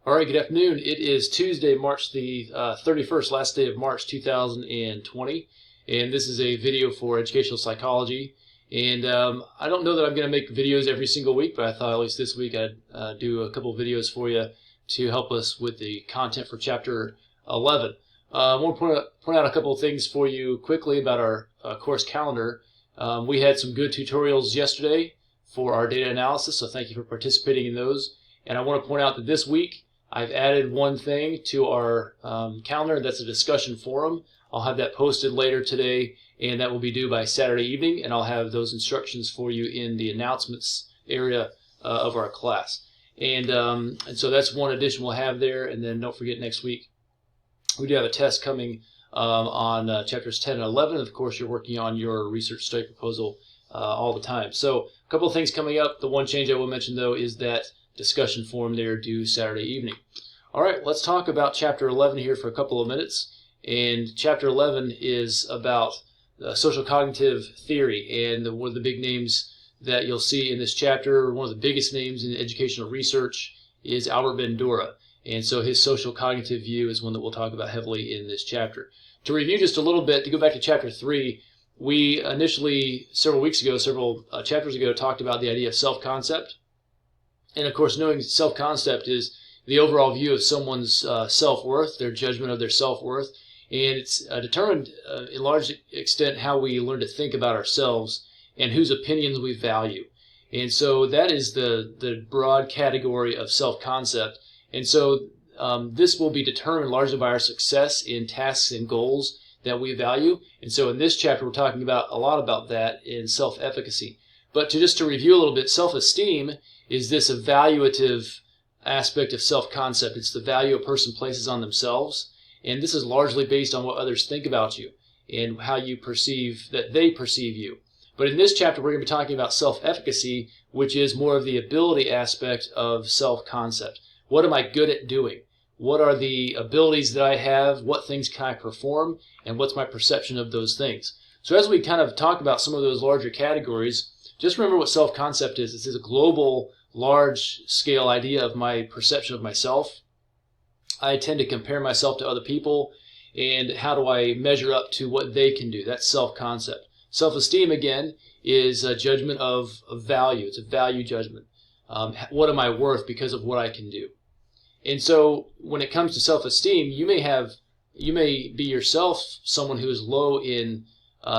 All right, good afternoon. It is Tuesday, March the 31st, last day of March 2020, and this is a video for educational psychology. And I don't know that I'm going to make videos every single week, but I thought at least this week I'd do a couple of videos for you to help us with the content for Chapter 11. I want to point out a couple of things for you quickly about our course calendar. We had some good tutorials yesterday for our data analysis, so thank you for participating in those. And I want to point out that this week I've added one thing to our calendar. That's a discussion forum. I'll have that posted later today, and that will be due by Saturday evening, and I'll have those instructions for you in the announcements area of our class. And so that's one addition we'll have there. And then don't forget, next week we do have a test coming on chapters 10 and 11. Of course, you're working on your research study proposal all the time. So a couple of things coming up. The one change I will mention, though, is that discussion forum there due Saturday evening. All right, let's talk about Chapter 11 here for a couple of minutes. And Chapter 11 is about social cognitive theory, and one of the big names that you'll see in this chapter, one of the biggest names in educational research, is Albert Bandura. And so his social cognitive view is one that we'll talk about heavily in this chapter. To review just a little bit, to go back to Chapter 3, we initially, several chapters ago, talked about the idea of self-concept. And of course, knowing self-concept is the overall view of someone's self-worth, their judgment of their self-worth. And it's determined in large extent how we learn to think about ourselves and whose opinions we value. And so that is the broad category of self-concept. And so this will be determined largely by our success in tasks and goals that we value. And so in this chapter, we're talking about a lot about that in self-efficacy. But just to review a little bit, self-esteem is this evaluative aspect of self-concept. It's the value a person places on themselves, and this is largely based on what others think about you and how you perceive that they perceive you. But in this chapter, we're going to be talking about self-efficacy, which is more of the ability aspect of self-concept. What am I good at doing? What are the abilities that I have? What things can I perform? And what's my perception of those things? So as we kind of talk about some of those larger categories, just remember what self-concept is. This is a global, large-scale idea of my perception of myself. I tend to compare myself to other people, and how do I measure up to what they can do? That's self-concept. Self-esteem, again, is a judgment of value. It's a value judgment. What am I worth because of what I can do? And so when it comes to self-esteem, you may be yourself someone who is low in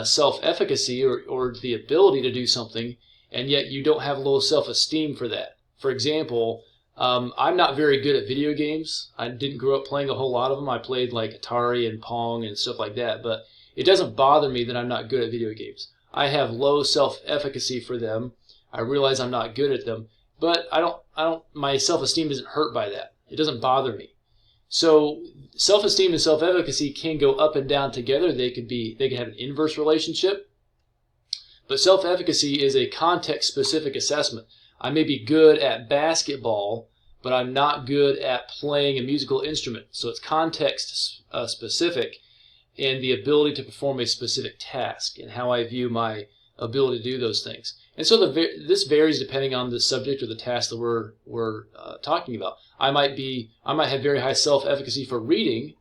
self-efficacy or the ability to do something, and yet you don't have low self-esteem for that. For example, I'm not very good at video games. I didn't grow up playing a whole lot of them. I played like Atari and Pong and stuff like that, but it doesn't bother me that I'm not good at video games. I have low self-efficacy for them. I realize I'm not good at them, but my self-esteem isn't hurt by that. It doesn't bother me. So self-esteem and self-efficacy can go up and down together. They can have an inverse relationship. But self-efficacy is a context-specific assessment. I may be good at basketball, but I'm not good at playing a musical instrument. So it's context-specific and the ability to perform a specific task and how I view my ability to do those things. And so this varies depending on the subject or the task that we're talking about. I might have very high self-efficacy for reading,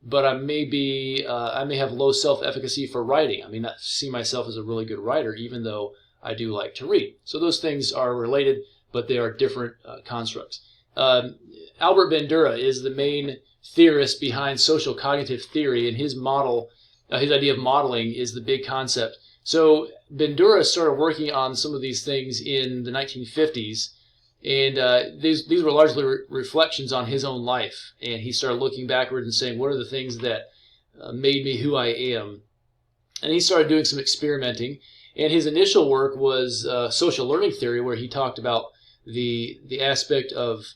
but I may have low self-efficacy for writing. I may not see myself as a really good writer, even though I do like to read. So those things are related, but they are different constructs. Albert Bandura is the main theorist behind social cognitive theory, and his idea of modeling is the big concept. So Bandura started working on some of these things in the 1950s, and these were largely reflections on his own life. And he started looking backward and saying, what are the things that made me who I am? And he started doing some experimenting. And his initial work was social learning theory, where he talked about the aspect of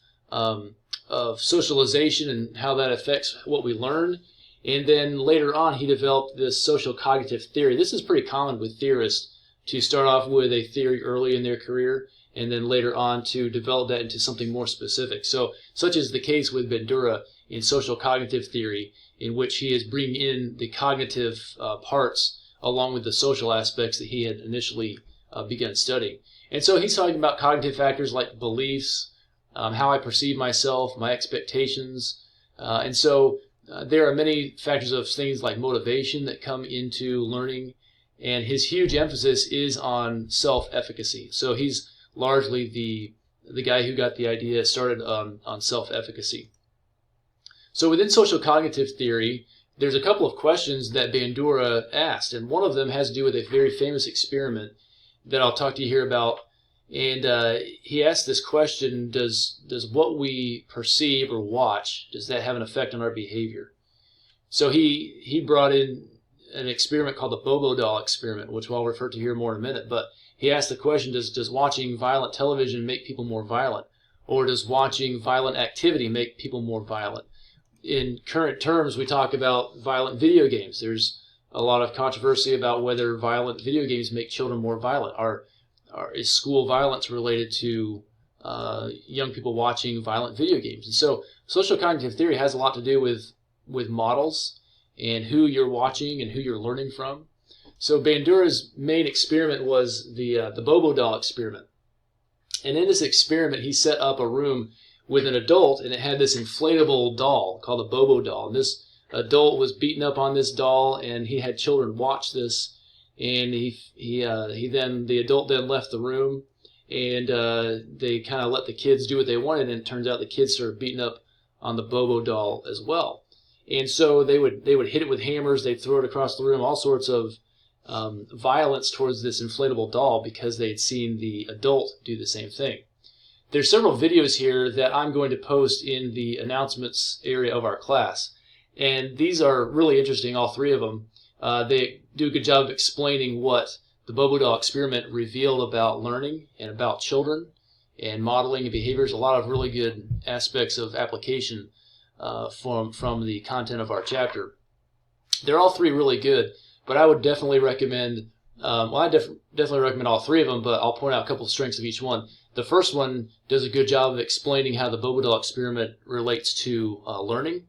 socialization and how that affects what we learn. And then later on, he developed this social cognitive theory. This is pretty common with theorists to start off with a theory early in their career and then later on to develop that into something more specific. So, such is the case with Bandura in social cognitive theory, in which he is bringing in the cognitive parts along with the social aspects that he had initially begun studying. And so he's talking about cognitive factors like beliefs, how I perceive myself, my expectations. And so there are many factors of things like motivation that come into learning, and his huge emphasis is on self-efficacy. So he's largely the guy who got the idea started on self-efficacy. So within social cognitive theory, there's a couple of questions that Bandura asked, and one of them has to do with a very famous experiment that I'll talk to you here about. And he asked this question: Does what we perceive or watch, does that have an effect on our behavior? So he brought in an experiment called the Bobo doll experiment, which I'll refer to here more in a minute. But he asked the question: Does watching violent television make people more violent, or does watching violent activity make people more violent? In current terms, we talk about violent video games. There's a lot of controversy about whether violent video games make children more violent. Is school violence related to young people watching violent video games? And so social cognitive theory has a lot to do with models and who you're watching and who you're learning from. So Bandura's main experiment was the Bobo doll experiment. And in this experiment, he set up a room with an adult, and it had this inflatable doll called a Bobo doll. And this adult was beating up on this doll, and he had children watch this. And the adult then left the room, and they kind of let the kids do what they wanted. And it turns out the kids started beating up on the Bobo doll as well. And so they would hit it with hammers, they'd throw it across the room, all sorts of violence towards this inflatable doll because they'd seen the adult do the same thing. There's several videos here that I'm going to post in the announcements area of our class, and these are really interesting, all three of them. They do a good job of explaining what the Bobo doll experiment revealed about learning and about children and modeling and behaviors. A lot of really good aspects of application from the content of our chapter. They're all three really good, but I would definitely recommend, definitely recommend all three of them, but I'll point out a couple of strengths of each one. The first one does a good job of explaining how the Bobo doll experiment relates to learning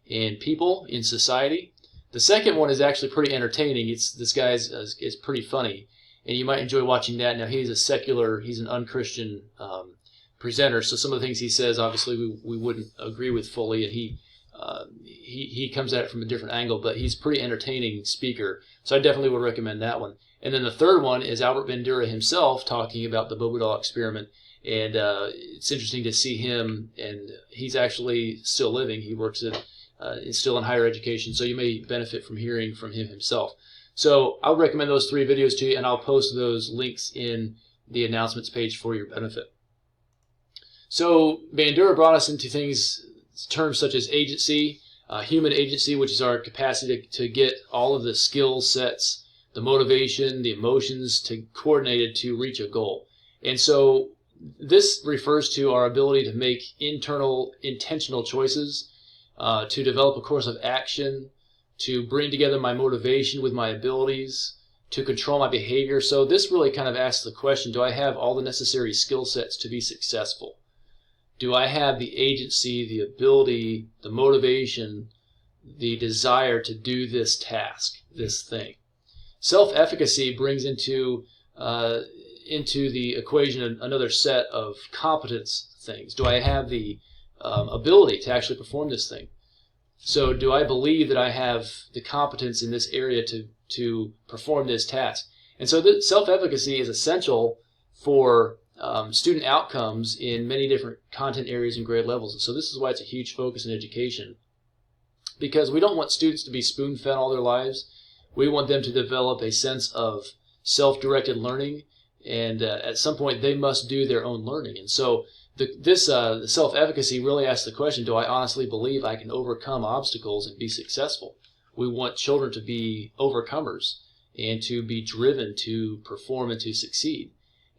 and people in society. The second one is actually pretty entertaining. This guy is pretty funny, and you might enjoy watching that. Now he's an unchristian presenter, so some of the things he says, obviously, we wouldn't agree with fully, and he comes at it from a different angle, but he's a pretty entertaining speaker, so I definitely would recommend that one. And then the third one is Albert Bandura himself talking about the Bobo doll experiment, and it's interesting to see him, and he's actually still living. He works still in higher education, so you may benefit from hearing from him himself. So I would recommend those three videos to you, and I'll post those links in the announcements page for your benefit. So Bandura brought us into terms such as agency, human agency, which is our capacity to get all of the skill sets, the motivation, the emotions coordinated to reach a goal. And so this refers to our ability to make internal, intentional choices, to develop a course of action, to bring together my motivation with my abilities, to control my behavior. So this really kind of asks the question, do I have all the necessary skill sets to be successful? Do I have the agency, the ability, the motivation, the desire to do this task, this thing? Self-efficacy brings into the equation another set of competence things. Do I have the ability to actually perform this thing? So do I believe that I have the competence in this area to perform this task? And so self-efficacy is essential for student outcomes in many different content areas and grade levels. And so this is why it's a huge focus in education, because we don't want students to be spoon-fed all their lives. We want them to develop a sense of self-directed learning, and at some point they must do their own learning. And so this self-efficacy really asks the question, do I honestly believe I can overcome obstacles and be successful? We want children to be overcomers and to be driven to perform and to succeed.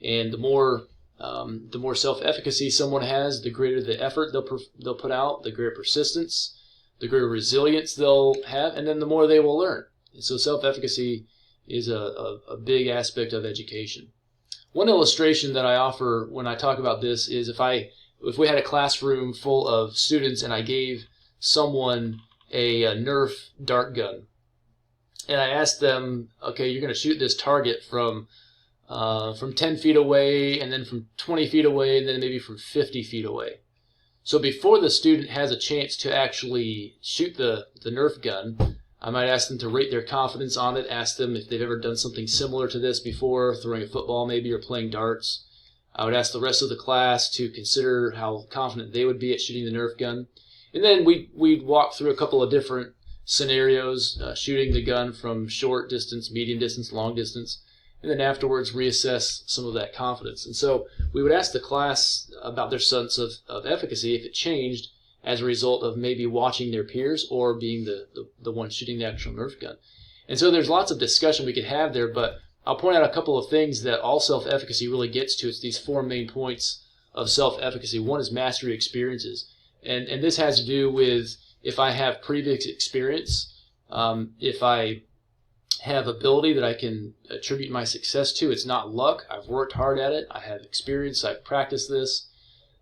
And the more self-efficacy someone has, the greater the effort they'll put out, the greater persistence, the greater resilience they'll have, and then the more they will learn. And so self-efficacy is a big aspect of education. One illustration that I offer when I talk about this is if we had a classroom full of students and I gave someone a Nerf dart gun, and I asked them, okay, you're going to shoot this target from from 10 feet away, and then from 20 feet away, and then maybe from 50 feet away. So before the student has a chance to actually shoot the Nerf gun, I might ask them to rate their confidence on it, ask them if they've ever done something similar to this before, throwing a football maybe, or playing darts. I would ask the rest of the class to consider how confident they would be at shooting the Nerf gun. And then we'd walk through a couple of different scenarios, shooting the gun from short distance, medium distance, long distance, and then afterwards reassess some of that confidence. And so we would ask the class about their sense of efficacy, if it changed as a result of maybe watching their peers or being the one shooting the actual Nerf gun. And so there's lots of discussion we could have there, but I'll point out a couple of things that all self-efficacy really gets to. It's these four main points of self-efficacy. One is mastery experiences. And this has to do with if I have previous experience, if I have ability that I can attribute my success to. It's not luck. I've worked hard at it. I have experience. I've practiced this.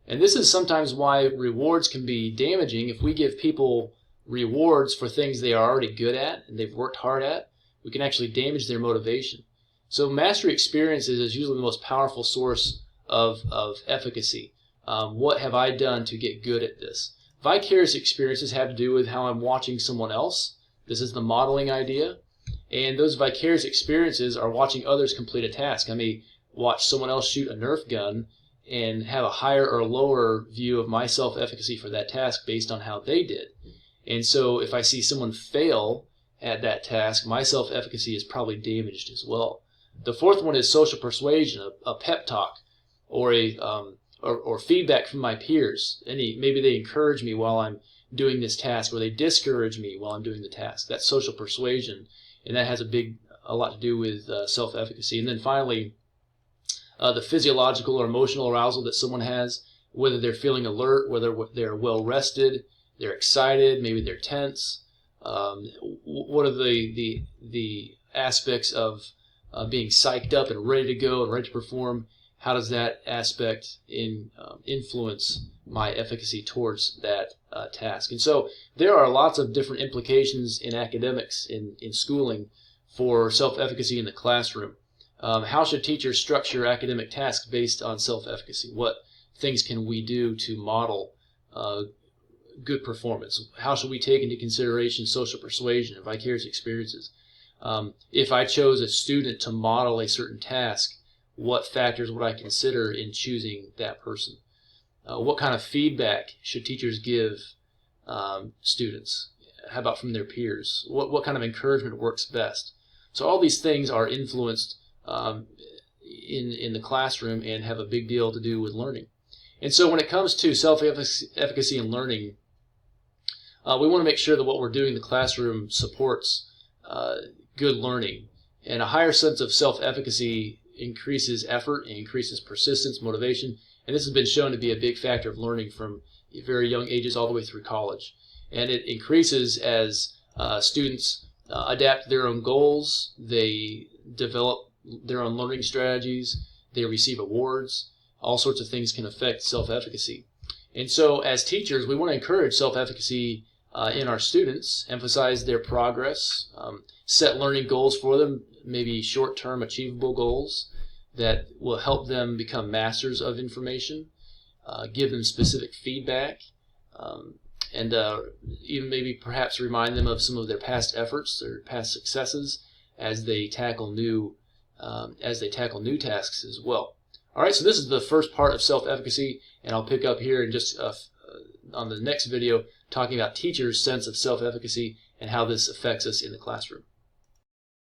And this is sometimes why rewards can be damaging. If we give people rewards for things they are already good at and they've worked hard at, we can actually damage their motivation. So mastery experiences is usually the most powerful source of efficacy. What have I done to get good at this? Vicarious experiences have to do with how I'm watching someone else. This is the modeling idea. And those vicarious experiences are watching others complete a task. I may watch someone else shoot a Nerf gun and have a higher or lower view of my self-efficacy for that task based on how they did. And so if I see someone fail at that task, my self-efficacy is probably damaged as well. The fourth one is social persuasion, a pep talk, or or feedback from my peers. Maybe they encourage me while I'm doing this task, or they discourage me while I'm doing the task. That's social persuasion, and that has a lot to do with self-efficacy. And then finally, the physiological or emotional arousal that someone has, whether they're feeling alert, whether they're well rested, they're excited, maybe they're tense. What are the aspects of being psyched up and ready to go and ready to perform? How does that aspect influence my efficacy towards that task? And so there are lots of different implications in academics, in schooling, for self-efficacy in the classroom. How should teachers structure academic tasks based on self-efficacy? What things can we do to model good performance? How should we take into consideration social persuasion and vicarious experiences? If I chose a student to model a certain task, what factors would I consider in choosing that person? What kind of feedback should teachers give students? How about from their peers? What kind of encouragement works best? So all these things are influenced in the classroom and have a big deal to do with learning. And so when it comes to self-efficacy in learning, we want to make sure that what we're doing in the classroom supports good learning. And a higher sense of self-efficacy increases effort and increases persistence, motivation, and this has been shown to be a big factor of learning from very young ages all the way through college. And it increases as students adapt their own goals, they develop their own learning strategies, they receive awards. All sorts of things can affect self-efficacy. And so as teachers, we want to encourage self-efficacy in our students, emphasize their progress, set learning goals for them, maybe short-term achievable goals that will help them become masters of information, give them specific feedback, and even maybe perhaps remind them of some of their past efforts, their past successes, as they tackle new tasks as well. All right, so this is the first part of self-efficacy, and I'll pick up here in just on the next video talking about teachers' sense of self-efficacy and how this affects us in the classroom.